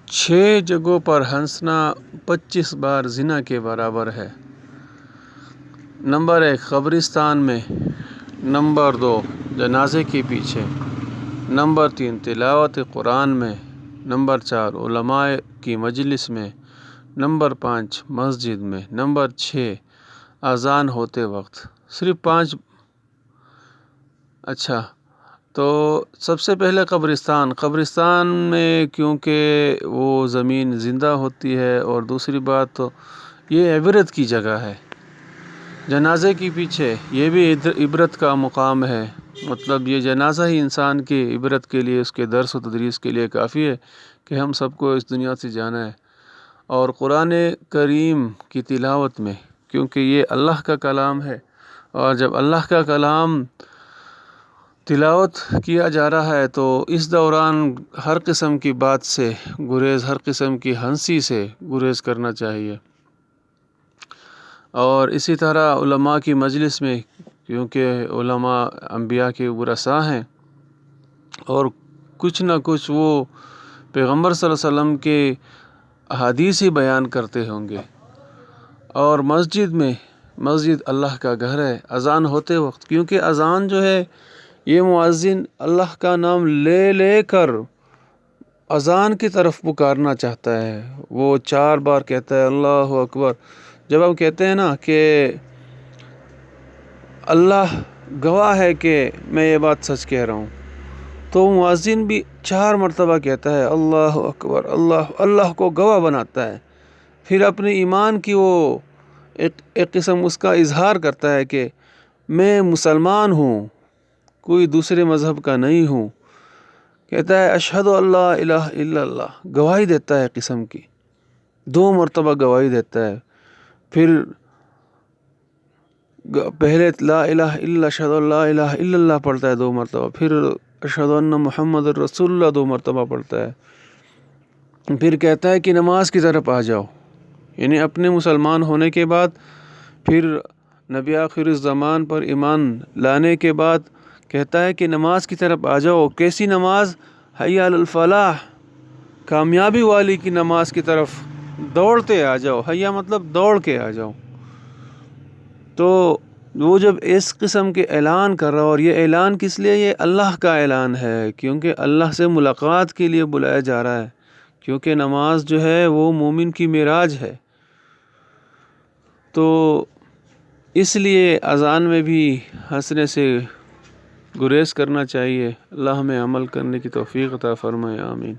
6 جگہوں پر ہنسنا 25 بار زنا کے برابر ہے۔ نمبر 1 قبرستان میں، نمبر 2 جنازے کے پیچھے، نمبر 3 تلاوت قرآن میں، نمبر 4 علماء کی مجلس میں، نمبر 5 مسجد میں، نمبر 6 اذان ہوتے وقت۔ صرف 5۔ اچھا، تو سب سے پہلے قبرستان میں، کیونکہ وہ زمین زندہ ہوتی ہے، اور دوسری بات تو یہ عبرت کی جگہ ہے۔ جنازے کے پیچھے یہ بھی عبرت کا مقام ہے، مطلب یہ جنازہ ہی انسان کی عبرت کے لیے، اس کے درس و تدریس کے لیے کافی ہے کہ ہم سب کو اس دنیا سے جانا ہے۔ اور قرآن کریم کی تلاوت میں، کیونکہ یہ اللہ کا کلام ہے، اور جب اللہ کا کلام تلاوت کیا جا رہا ہے تو اس دوران ہر قسم کی بات سے گریز، ہر قسم کی ہنسی سے گریز کرنا چاہیے۔ اور اسی طرح علماء کی مجلس میں، کیونکہ علماء انبیاء کے ورثاء ہیں، اور کچھ نہ کچھ وہ پیغمبر صلی اللہ علیہ وسلم کے احادیث ہی بیان کرتے ہوں گے۔ اور مسجد اللہ کا گھر ہے۔ اذان ہوتے وقت، کیونکہ اذان جو ہے، یہ مؤذن اللہ کا نام لے لے کر اذان کی طرف پکارنا چاہتا ہے۔ وہ 4 بار کہتا ہے اللہ اکبر۔ جب ہم کہتے ہیں نا کہ اللہ گواہ ہے کہ میں یہ بات سچ کہہ رہا ہوں، تو مؤذن بھی 4 مرتبہ کہتا ہے اللہ اکبر، اللہ کو گواہ بناتا ہے۔ پھر اپنے ایمان کی وہ ایک قسم اس کا اظہار کرتا ہے کہ میں مسلمان ہوں، کوئی دوسرے مذہب کا نہیں ہوں۔ کہتا ہے اشہد اللہ الہ الا اللہ، گواہی دیتا ہے قسم کی، 2 مرتبہ گواہی دیتا ہے۔ پھر پہلے لا الہ الا اشہد لا الہ الا اللہ پڑھتا ہے 2 مرتبہ، پھر اشہد ان محمد رسول اللہ 2 مرتبہ پڑھتا ہے۔ پھر کہتا ہے کہ نماز کی طرف آ جاؤ، یعنی اپنے مسلمان ہونے کے بعد، پھر نبی آخر الزمان پر ایمان لانے کے بعد کہتا ہے کہ نماز کی طرف آ جاؤ۔ کیسی نماز؟ حی علی الفلاح، کامیابی والی کی نماز کی طرف دوڑتے آ جاؤ۔ حیا مطلب دوڑ کے آ جاؤ۔ تو وہ جب اس قسم کے اعلان کر رہا، اور یہ اعلان کس لیے؟ یہ اللہ کا اعلان ہے، کیونکہ اللہ سے ملاقات کے لیے بلایا جا رہا ہے، کیونکہ نماز جو ہے وہ مومن کی معراج ہے۔ تو اس لیے اذان میں بھی ہنسنے سے گریز کرنا چاہیے۔ اللہ ہمیں عمل کرنے کی توفیق عطا فرمائے، آمین۔